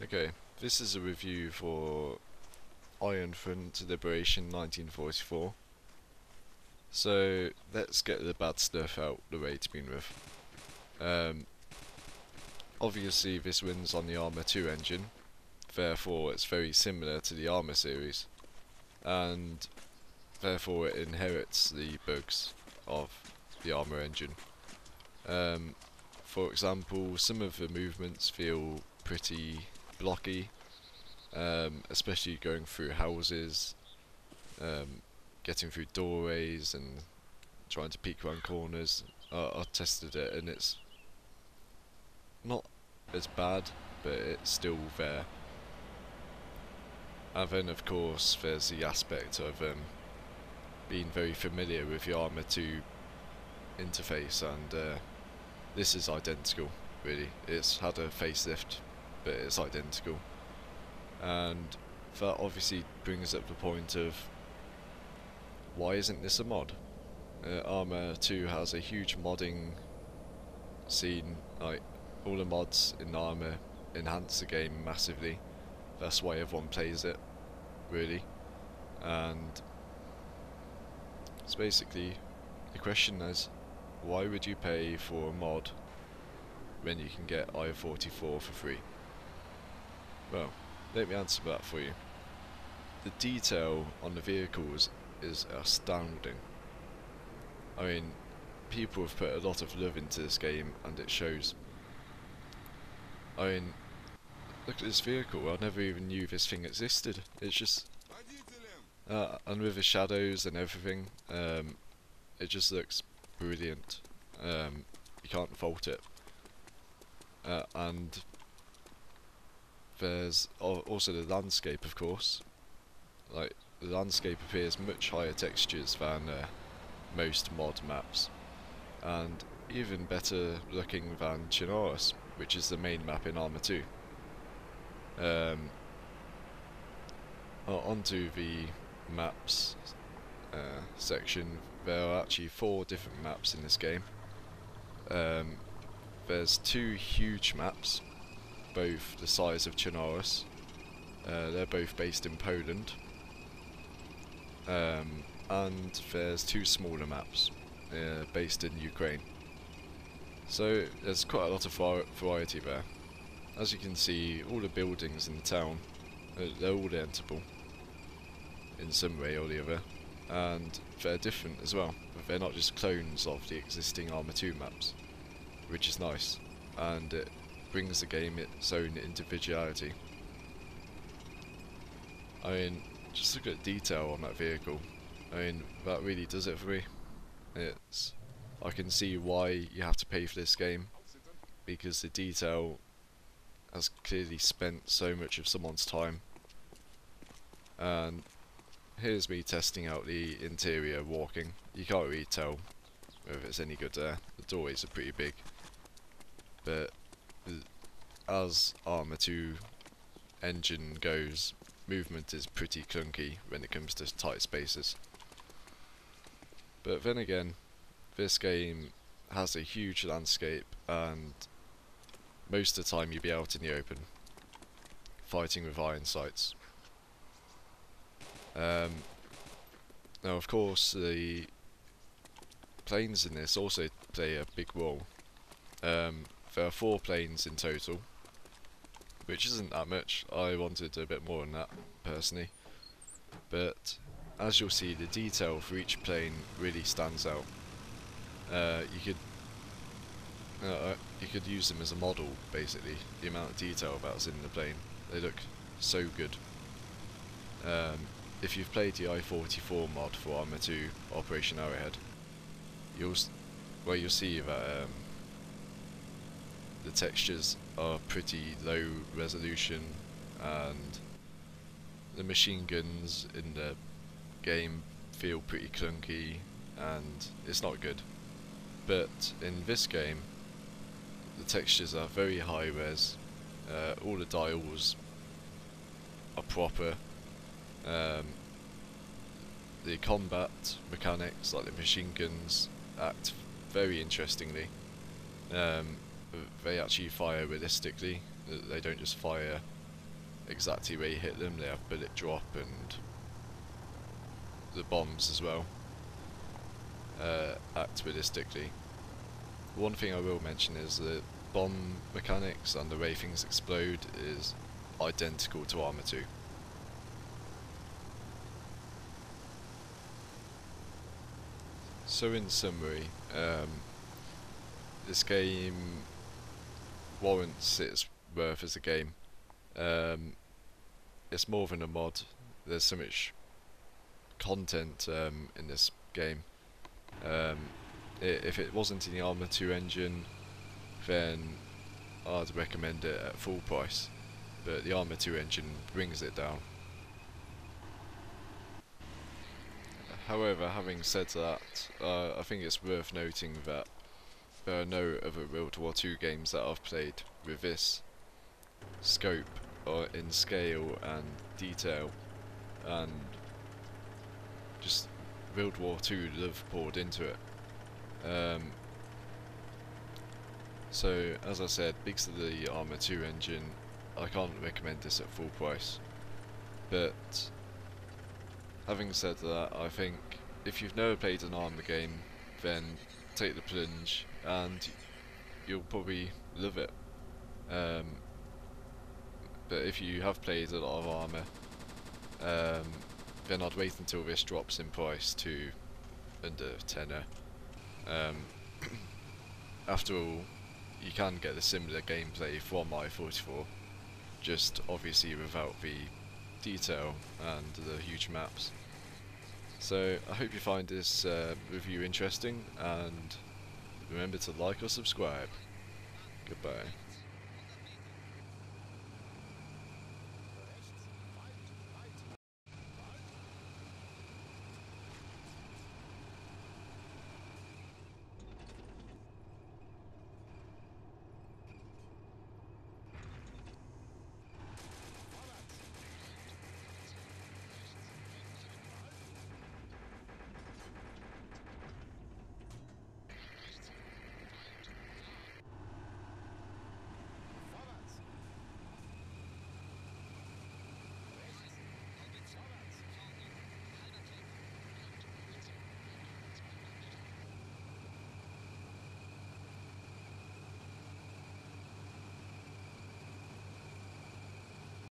Okay, this is a review for Iron Front Liberation 1944. So let's get the bad stuff out the way to begin with. Obviously this runs on the ARMA II engine, therefore it's very similar to the ARMA series, and therefore it inherits the bugs of the ARMA engine. For example, some of the movements feel pretty blocky, especially going through houses, getting through doorways and trying to peek around corners. I tested it and it's not as bad, but it's still there. And then of course there's the aspect of being very familiar with the ARMA II interface, and this is identical really. It's had a facelift, but it's identical, and that obviously brings up the point of why isn't this a mod? ARMA 2 has a huge modding scene, like all the mods in ARMA enhance the game massively. That's why everyone plays it, really. And it's basically, the question is, why would you pay for a mod when you can get I-44 for free? Well, let me answer that for you. The detail on the vehicles is astounding. I mean, people have put a lot of love into this game and it shows. I mean, look at this vehicle, I never even knew this thing existed. It's just, and with the shadows and everything, it just looks brilliant. You can't fault it. And there's also the landscape, of course. Like, the landscape appears much higher textures than most mod maps, and even better looking than Chernarus, which is the main map in ARMA 2. Onto the maps section, there are actually 4 different maps in this game. There's 2 huge maps, both the size of Chernarus. They're both based in Poland. And there's 2 smaller maps based in Ukraine. So there's quite a lot of variety there. As you can see, all the buildings in the town, they're all editable in some way or the other, and they're different as well. They're not just clones of the existing ARMA 2 maps, which is nice, and it brings the game its own individuality. I mean, just look at the detail on that vehicle. I mean, that really does it for me. I can see why you have to pay for this game, because the detail has clearly spent so much of someone's time. And here's me testing out the interior walking. You can't really tell whether it's any good there. The doorways are pretty big, but as ARMA 2 engine goes, movement is pretty clunky when it comes to tight spaces. But then again, this game has a huge landscape, and most of the time you'll be out in the open, fighting with iron sights. Now of course the planes in this also play a big role. There are 4 planes in total, which isn't that much. I wanted a bit more than that, personally. But as you'll see, the detail for each plane really stands out. You could use them as a model, basically. The amount of detail that's in the plane, they look so good. If you've played the I-44 mod for ARMA 2 Operation Arrowhead, you'll see that the textures are pretty low resolution, and the machine guns in the game feel pretty clunky, and it's not good. But in this game, the textures are very high res, all the dials are proper, the combat mechanics, like the machine guns, act very interestingly. They actually fire realistically, they don't just fire exactly where you hit them. They have bullet drop and the bombs as well act realistically. One thing I will mention is that bomb mechanics and the way things explode is identical to ARMA II. So in summary, this game warrants its worth as a game. It's more than a mod. There's so much content in this game. If it wasn't in the ARMA II engine, then I'd recommend it at full price, but the ARMA II engine brings it down. However, having said that, I think it's worth noting that there are no other World War II games that I've played with this scope or in scale and detail and just World War II love poured into it. So as I said, because of the ARMA II engine, I can't recommend this at full price. But having said that, I think if you've never played an ARMA game, then take the plunge and you'll probably love it. But if you have played a lot of ARMA, then I'd wait until this drops in price to under tenner. After all, you can get the similar gameplay from I-44, just obviously without the detail and the huge maps. So I hope you find this review interesting, and remember to like or subscribe. Goodbye.